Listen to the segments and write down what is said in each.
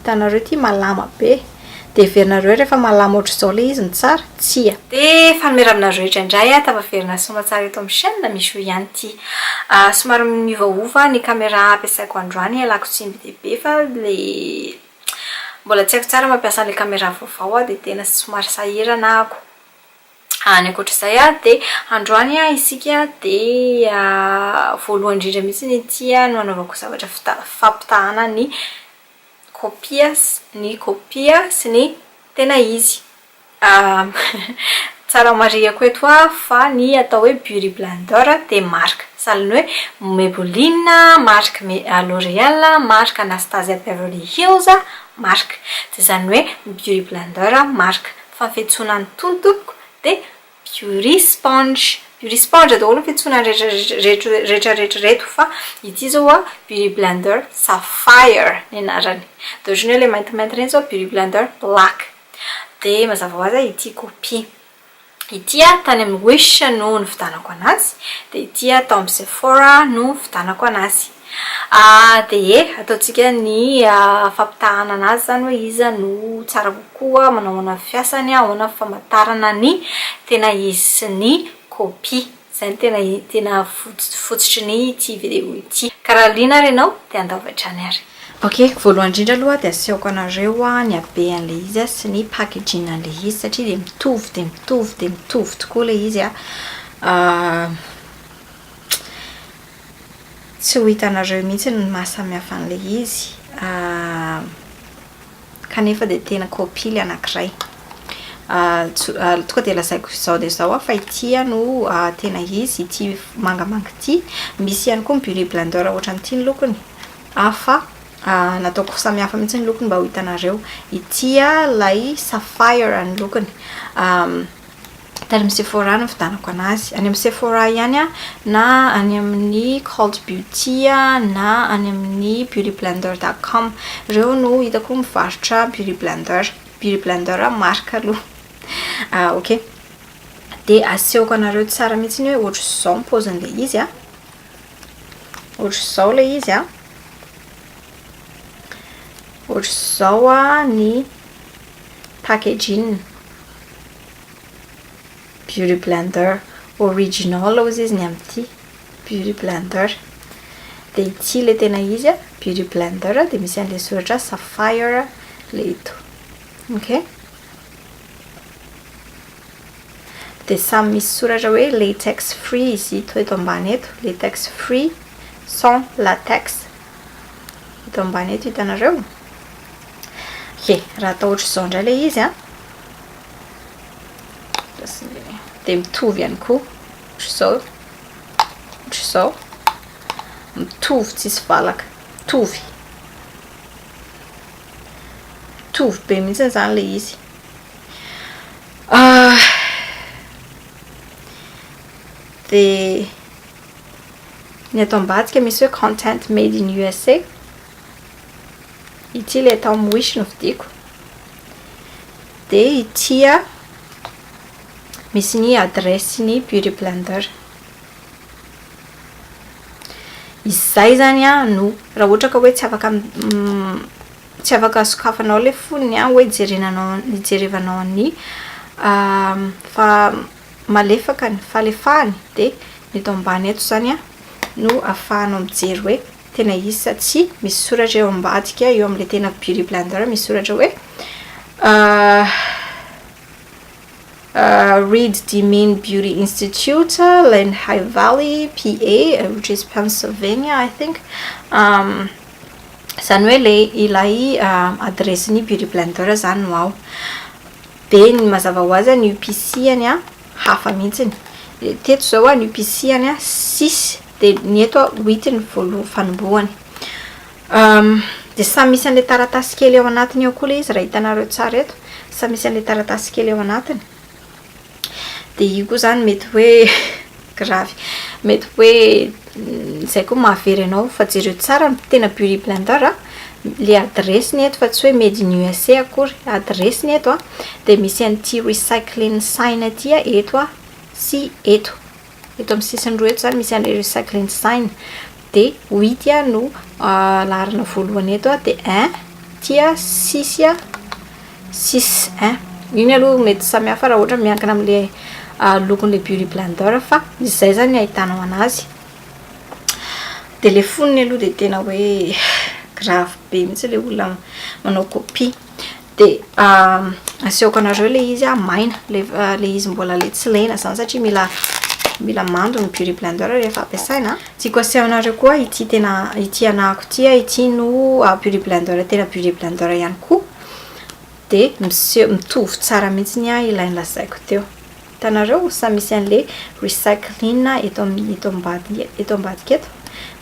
hitanareo ty malama be de verinareo rehefa malama ohatr'izao le izy ny tsara tsia de fanomera aminareo indray tapaverina soma tsara eto amin'ny chaîne misy ihany ty somary miovaova ny caméra ampiasaiko androany alako tsimby dehibe fa le mbola tsy haiko tsara mampiasa le caméra vaovao de tena somary sahirana ako ny ankoatr'izay de androany isika de voalohany indrindra mihitsy ny tia no anaovako zavatra fampitahana ny kopia sy ny tena izy tsara mariako eto fa ny atao hoe Beauty Blender de marque saliny hoe Maybelline marque L'Oréal marque Anastasia Beverly Hills marque de zany hoe Beauty Blender marque fanfetsoana ny tontoko de Beauty Sponge daholo ny fetsoana rehetra reto fa ity zao Beauty Blender Sapphire ny anarany de ohatrany hoe le maintimainty reny zao Beauty Blender Black de mazava ho azy ity copie ity tany amin'ny Wish no nividanako anazy de ity tao amin'ny Sephora no nividanako anazy de ataontsika ny fampitahana anazy zany hoe izy no tsara kokoa manao fiasany ahoana famantarana ny tena izy sy ny copie zany tena fotsotry ny ity vidéo ity karaha liana renao de andaovatrany ary ok voalohany indrindra aloha de asehoko anareo ny habean'le izy sy ny packaging an'le izy satria de mitovy tokoa le izy tsy ho hitanareo mihitsy ny mahasamihafa an'le izy kanefa de tena copie le anankiray tonga de lazaiko zao de zao fa ity no tena izy ity mangamanga ity misy ihany koa Beauty Blender ohatran'ity ny lokony fa nataoko samihafa mihitsy ny lokony mba ho hitanareo ity lay Sapphire ny lokony tany amin'ny Sephora no vidanako anazy any amin'ny Sephora ihany na any amin'ny Cult Beauty na any amin'ny beautyblender.com reo no hitako mivarotra Beauty Blender marque aloha ok de asehoko anareo tsara mihitsy ny hoe ohatr'izao ny paozin'le izy ohatr'izao le izy ohatr'izao ny packaging Beauty Blender original ozy izy ny amin'ity Beauty Blender de ity le tena izy Beauty Blender de misy an'le soratra Sapphire le ito ok de samy misy soratra hoe latex free izy ito eto ambany eto latex free sans latex eto ambany eto hitanareo ok raha atao ohatr'izao indray le izy de mitovy ihany koa ohatr'izao mitovy tsisy valaka mitovy be mihitsy zany le izy de ny atao ambadika misy hoe content made in USA ity le atao amin'ny Wish no vidiko de ity misy ny adresse ny Beauty Blender izy zay zany no raha ohatra ka hoe tsy afaka sokafanao le foniny hoe hijerevanao ny fa malefaka ny falefahany de ny eto ambany eto zany no ahafahanao mijery hoe tena izy satsia misy soratra eo ambadika eo amin'le tena Beauty Blender misy soratra hoe Reed Demin Beauty Institute Lehigh Valley PA which is Pennsylvania I think zany hoe le ilay adresse ny Beauty Blender zany no ao de ny mazava ho azy ny UPC-any hafa mihitsy teto zao ny UPC-any 6 de ny eto 8 ny fanombohany de samy misy an'le taratasy kely ao anatiny ao koa le izy raha hitanareo tsara eto samy misy an'le taratasy kely ao anatiny de io koa zany mety hoe gravy mety hoe zay koa mahavery anao fa jereo tsara ny tena Beauty Blender le adresse ny eto fa tsy hoe made in USA akory adresse ny eto de misy an'ity recycling sign aty eto sy eto amin'ny sisiny roa eto zany misy an'le recycling sign de 8 no laharana voalohany eto de 1 tia 6 iny aloha mety samihafa raha ohatra miankina am'le lokon'le beauty blender fa izay zany ahitanao anazy de le fonony aloha de tena hoe grave be mihitsy le olona manao copie de aseoko anareo le izy maina le izy mbola le tsy lena zany satria mila mando ny beauty blender rehefa ampiasaina tiako asehanareo koa ity anahako ity no beauty blender tena beauty blender ihany koa de mitovy tsara mihitsy ilay lazaiko teo hitanareo samy misy an'le recycling eto ambadika eto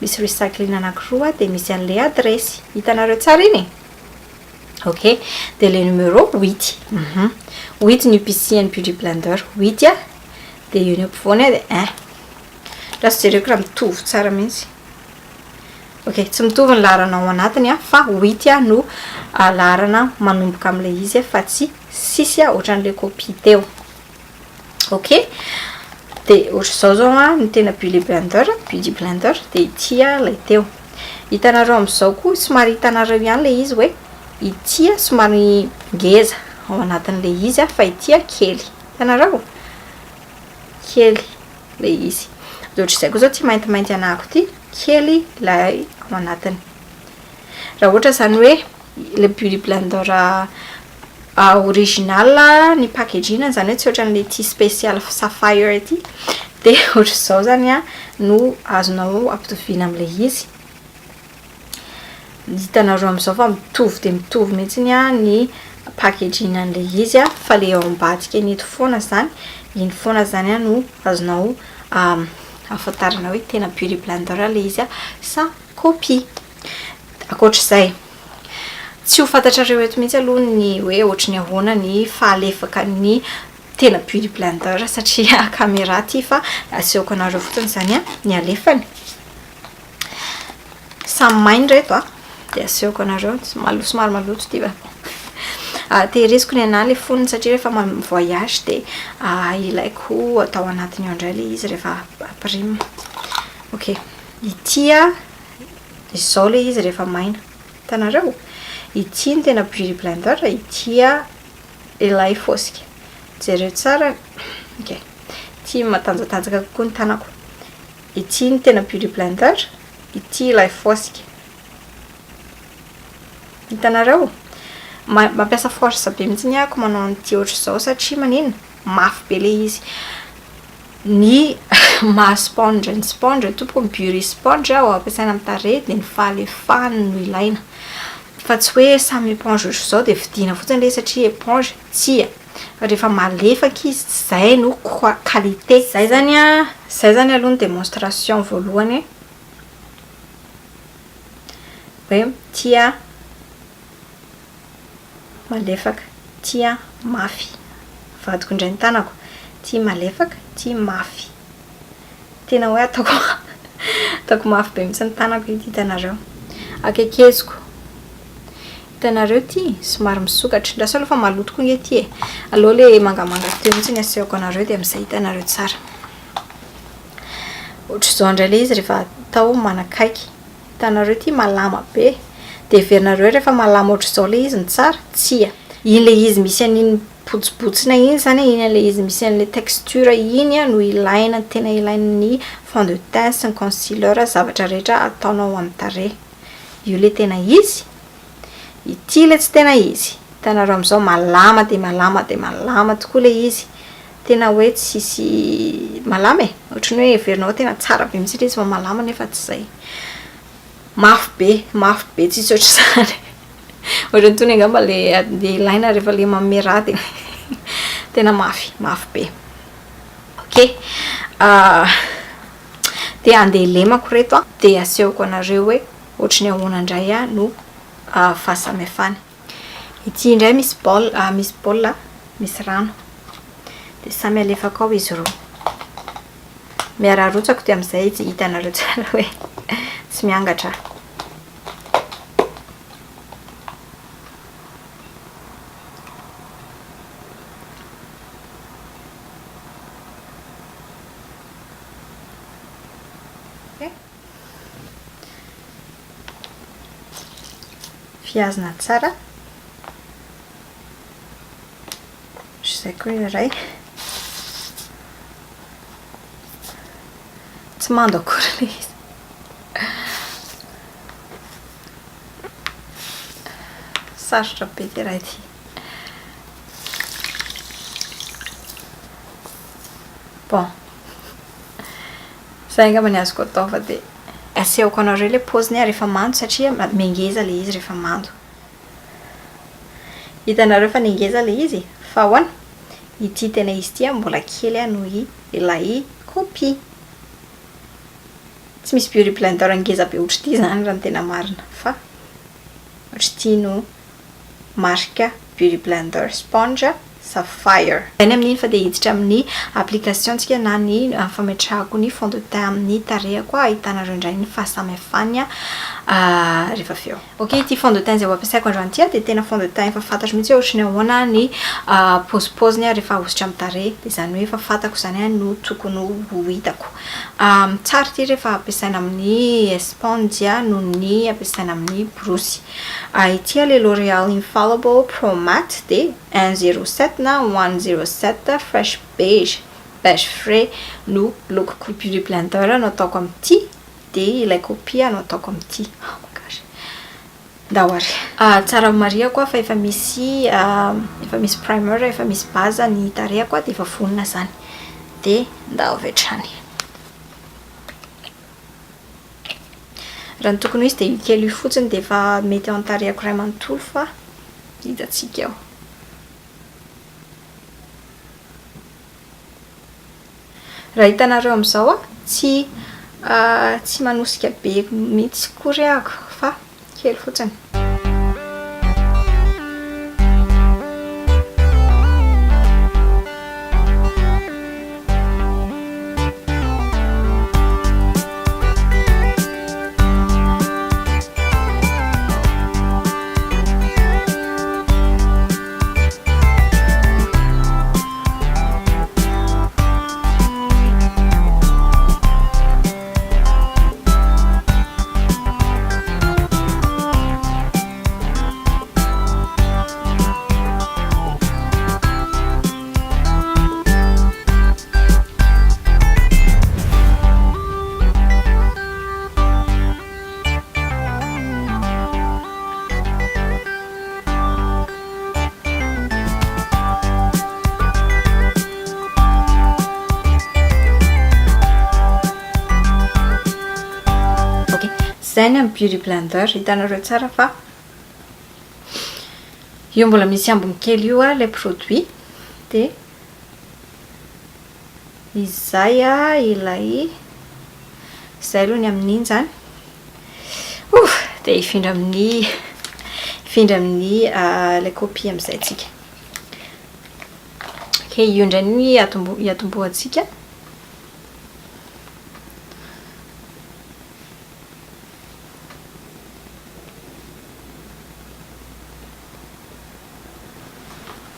misy recycling anankiroa de misy an'le adresy hitanareo tsara iny ok de le numéro 8 8 ny upisian'ny beauty blender 8 de io ny ampovoany de 1 raha sy jereko raha mitovy tsara mihitsy ok tsy mitovy ny laharana ao anatiny fa 8 no laharana manomboka am'le izy fa tsy 6 ohatran'le copie teo ok de ohatr' zao ny tena beauty blender de ity lay teo hitanareo am'izao koa somary hitanareo ihany le izy hoe ity somary ngeza ao anatin'le izy fa ity kely hitanareo kely le izy de ohatr'izay koa zao ty maintimainty anahako ty kely lay ao anatiny raha ohatra zany hoe le beauty blender original ny packaging zany hoe tsy ohatran'le ty spécial sapphire ty de ohatr'izao zany no azonao ampitoviana am'le izy hitanareo am'izao fa mitovy de mitovy mihitsy ny packaging an'le izy fa le ao ambadika eto foana zany iny foana zany no azonao afantarana hoe tena beauty blender le izy sa copie akoatr'izay tsy ho fantatrareo eto mihitsy aloha ny hoe ohatry ny ahoana ny fahalefaka ny tena beauty blender satria caméra ty fa aseoko anareo fotsiny zany ny alefany samy mainy reto de aseoko anareo somary maloto ty tehiriziko ny ana le foniny satria rehefa voyage de ilaiko atao anatiny ao indray le izy rehefa aprime ok ity izao le izy rehefa maina hitanareo ity ny tena beauty blender ity ilay fosika jereo tsara ok ity matanjatanjaka kokoa ny tanako ity ny tena beauty blender ity ilay fosika hitanareo mampiasa force be mihitsy ny ako manao an'ity ohatr'izao satria manina mafy be le izy ny maha sponge ny sponge tompoko ny beauty sponge ao ampiasaina amin'ny tarehy de ny fahalefahany no ilaina fa tsy hoe samy éponge ohatr'izao de vidiana fotsiny le satria éponge tsia rehefa malefaka izy zay no qualité zay zany aloha ny démonstration voalohany hoe tia malefaka tia mafy vadiko indray ny tanako tia malefaka tia mafy tena hoe ataoko mafy be mihitsy ny tanako ity hitanareo akekeziko hitanareo ty somary misokatra ndraso aloha fa maloto koa nge ty aloha le mangamanga teo mihitsy ny aseoko anareo de amin'izay hitanareo tsara ohatr'izao indray le izy rehefa atao manakaiky hitanareo ty malama be de verinareo rehefa malama ohatr'izao le izy ny tsara tsia iny le izy misy an'iny botsibotsina iny zany iny le izy misy an'le texture iny no ilaina tena ilain'ny fond de teint sy ny concealer zavatra rehetra ataonao amin'ny tarehy io le tena izy ity le tsy tena izy hitanareo am'izao malama de malama tokoa le izy tena hoe tsisy malama ohatrany hoe verinao tena tsara be mihitsy le izy fa malama nefa tsy zay mafy be tsisy ohatr'izany ohatrany tony angamba le ilaina rehefa le manome raha de tena mafy be ok de andeha lemako reto de aseoko anareo hoe ohatry ny ahoana indray no fahasamihafany ity indray misy bol misy rano de samy alefako ao izy roa miararotsako de amin'izay tsy hitanareo tsara hoe tsy miangatra fiazina tsara zay koa iray tsy mando akory le izy sarotra be ty raha ty bon zay angamba ny azoko atao fa de asehoko anareo le paoziny rehefa mando satria mengeza le izy rehefa mando hitanareo fa nengeza le izy fa hoana ity tena izy ty mbola kely noho ilay copie tsy misy beauty blender ngeza be ohatry ity zany raha ny tena marina fa ohatry ity no marika beauty blender sponge Sapphire. Any amin'iny fa de hiditra amin'ny application tsika na ny fametrahako ny fond de teint amin'ny tarehako ahitanareo indray ny fahasamihafany rehefa avy eo. Ok, ity fond de teint zay ampiasaiko androany ity de tena fond de teint efa fantatro mihitsy ohatry ny ahoana ny pauzepoziny rehefa ahosotra amin'ny tarehy de zany hoe efa fantako zany no tokony ho hitako. Tsara ity rehefa ampiasaina amin'ny sponge no ny ampiasaina amin'ny brosy. Ity le L'Oreal Infallible Pro Matte de 107 na 107 fresh beige frais no lokoko beauty blender no ataoko amin'ity de ilay copie no ataoko amin'ity. Oh my gosh. Dahoary. Tsara maria koa fa efa misy primer, efa misy base ny tarehako de efa vonona zany. De ndao avy hatrany. Raha ny tokony izy de kely fotsiny de efa mety ao an-tarehako ray manontolo fa hitatsika eo. Raha hitanareo amin'izao tsy manosika be mihitsy koreako fa kely fotsiny. Zay ny amin'ny beauty blender hitanareo tsara fa io mbola misy ambony kely io le produit de izay ilay zay aloha ny amin'iny zany de ifindra amin'ny le copie amin'izay tsika. Ok, io indray ny atombohantsika.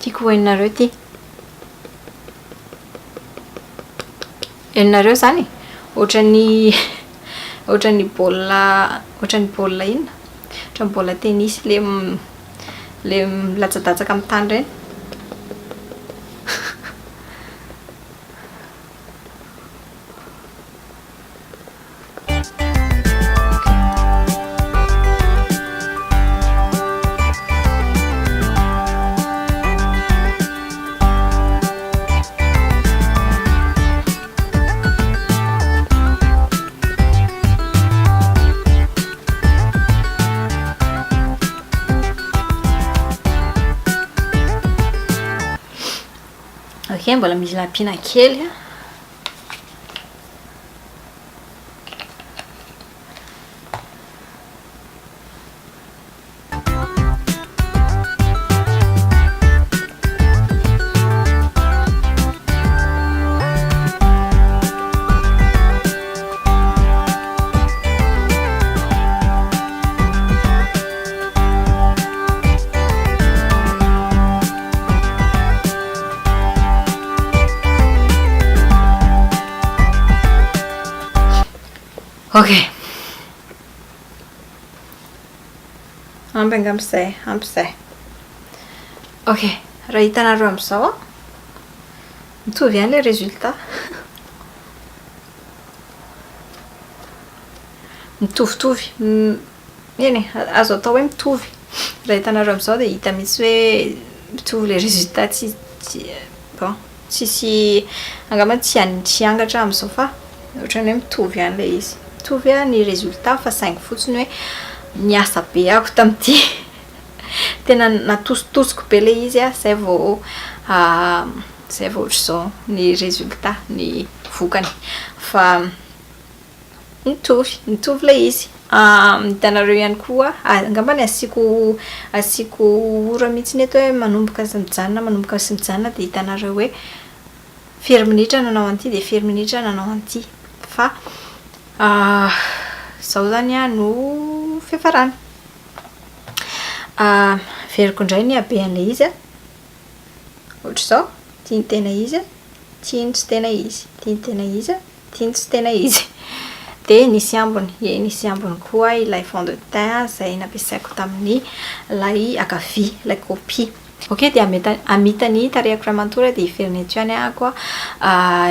Tiako hoeninareo ty. Heninareo zany ohatran'ny baolina inona? Ohatran'ny baolina tennis le milatsadasaka amin'ny tany reny. Ok, mbola misy lampina kely. Ok, ampy angambizay ampyzay ok raha hitanareo am'izao mitovy ihany le résultat mitovitovy eny azo atao hoe mitovy raha hitanareo am'izao dia hita mihitsy hoe mitovy le résultat bon tsisy angamba tsy angatra am'izao fa ohatrany hoe mitovy ihany le izy mitovy ny résultat fa saingy fotsiny hoe niasa be ako tamin'ity tena natositosiko be le izy zay vao ohatr'izao ny résultat ny vokany fa mitovy le izy hitanareo ihany koa angambany asiko ora mihitsy eto hoe manomboka sy mijanona dia hitanareo hoe firy minitra nanao an'ity dia firy minitra nanao an'ity fa zao zany no fiafarany veriko indray ny habean'le izy ohatr'izao tiany tena izy tiany tsy tena izy tiany tena izy tiany tsy tena izy dia nisy ambony koa ilay fond de teint izay nampiasaiko tamin'ny ilay akavia ilay copie ok dia amitany tarehako ray manontolo dia hiveriny ato ihany ahako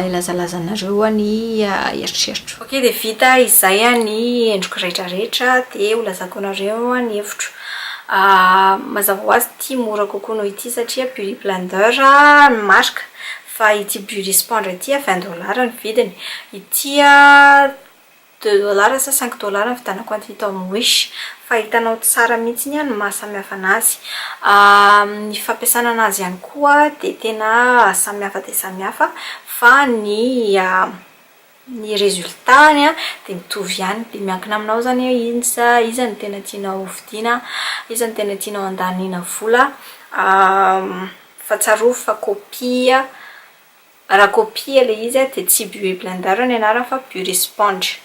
ilazalazanareo ny eritreritro ok dia vita izay ny endriko rehetrarehetra dia holazako anareo ny hevitro mazava ho azy ity mora kokoa noho ity satria Beauty Blender marque fa ity Beauty Sponge ity $20 ny vidiny ity $2 sa $5 ny vitanako an'ity tao amin'ny Wish fa hitanao tsara mihitsy ihany mahasamihafa anazy ny fampiasana anazy ihany koa dia tena samihafa dia samihafa fa ny résultat-ny dia mitovy ihany dia miankina aminao zany iza ny tena tianao vidiana iza ny tena tianao andanina vola fa tsaroa fa copie raha copie le izy dia tsy Beauty Blender ny anarany fa Beauty Sponge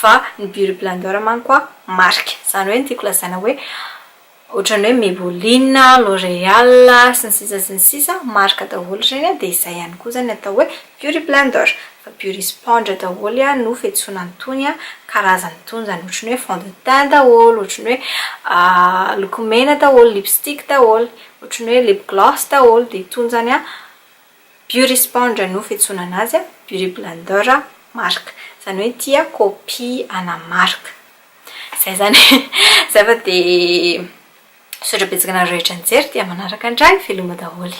fa ny Beauty Blender manko koa marque zany hoe tiako lazaina hoe ohatrany hoe Maybelline, L'Oréal sy ny sisa marque daholo ireny dia izay ihany koa zany atao hoe Beauty Blender fa Beauty Sponge daholo no fiantsoana antony karazany tony zany ohatrany hoe fond de teint daholo ohatrany hoe lokomena daholo lipstick daholo ohatrany hoe lip gloss daholo dia tony zany Beauty Sponge no fiantsoana anazy Beauty Blender marque zany hoe tia copie ana marque zay zany zay fa dia sotra betsaka anareo rehetra nijery dia manaraka indray veloma daholo